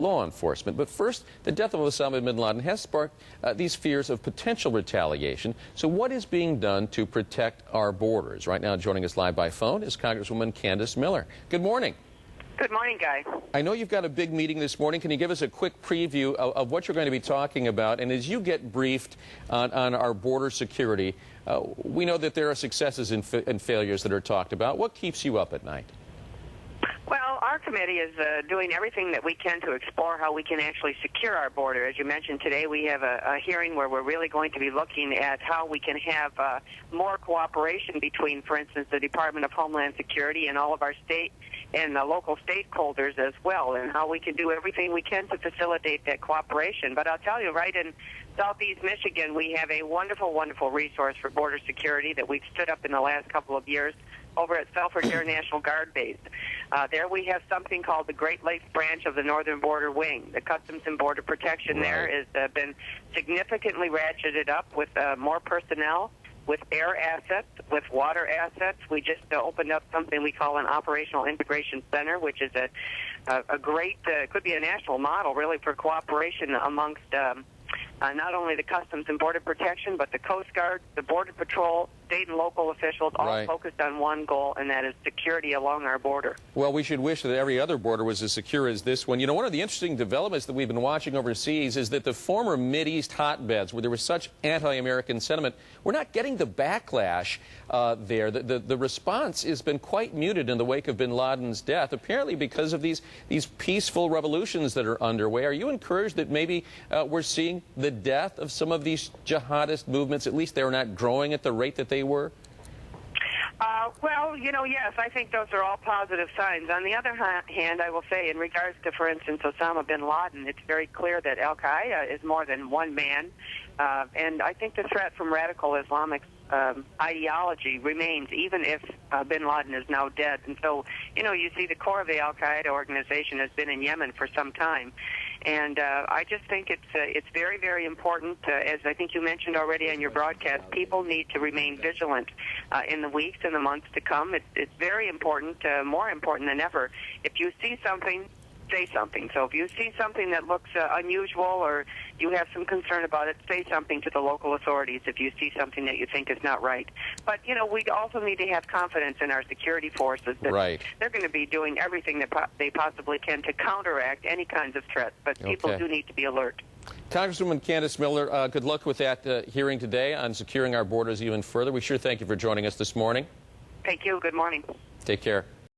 law enforcement. But first, the death of Osama bin Laden has sparked these fears of potential retaliation. So what is being done to protect our borders? Right now, joining us live by phone is Congresswoman Candice Miller. Good morning. Good morning, guys. I know you've got a big meeting this morning. Can you give us a quick preview of what you're going to be talking about? And as you get briefed on our border security, we know that there are successes and failures that are talked about. What keeps you up at night? Well, our committee is doing everything that we can to explore how we can actually secure our border. As you mentioned today, we have a hearing where we're really going to be looking at how we can have more cooperation between, for instance, the Department of Homeland Security and all of our state and local stakeholders as well, and how we can do everything we can to facilitate that cooperation. But I'll tell you, right in Southeast Michigan, we have a wonderful, wonderful resource for border security that we've stood up in the last couple of years over at Selfridge Air National Guard Base. There we have something called the Great Lakes Branch of the Northern Border Wing. The Customs and Border Protection there has been significantly ratcheted up with more personnel, with air assets, with water assets. We just opened up something we call an Operational Integration Center, which is a great, could be a national model really for cooperation amongst not only the Customs and Border Protection, but the Coast Guard, the Border Patrol, state and local officials, all focused on one goal, and that is security along our border. Well, we should wish that every other border was as secure as this one. You know, one of the interesting developments that we've been watching overseas is that the former Mideast hotbeds, where there was such anti-American sentiment, we're not getting the backlash there. The response has been quite muted in the wake of bin Laden's death, apparently because of these peaceful revolutions that are underway. Are you encouraged that maybe we're seeing the death of some of these jihadist movements? At least they're not growing at the rate that they were? Well, you know, yes, I think those are all positive signs. On the other hand, I will say, in regards to, for instance, Osama bin Laden, it's very clear that al-Qaeda is more than one man, and I think the threat from radical Islamic ideology remains, even if bin Laden is now dead. And so, you know, you see the core of the al-Qaeda organization has been in Yemen for some time. And I just think it's very, very important, as I think you mentioned already on your broadcast, people need to remain vigilant in the weeks and the months to come. It's very important, more important than ever. If you see something, say something. So if you see something that looks unusual or you have some concern about it, say something to the local authorities if you see something that you think is not right. But, you know, we also need to have confidence in our security forces that they're going to be doing everything that they possibly can to counteract any kinds of threats. But people do need to be alert. Congresswoman Candice Miller, good luck with that hearing today on securing our borders even further. We sure thank you for joining us this morning. Thank you. Good morning. Take care.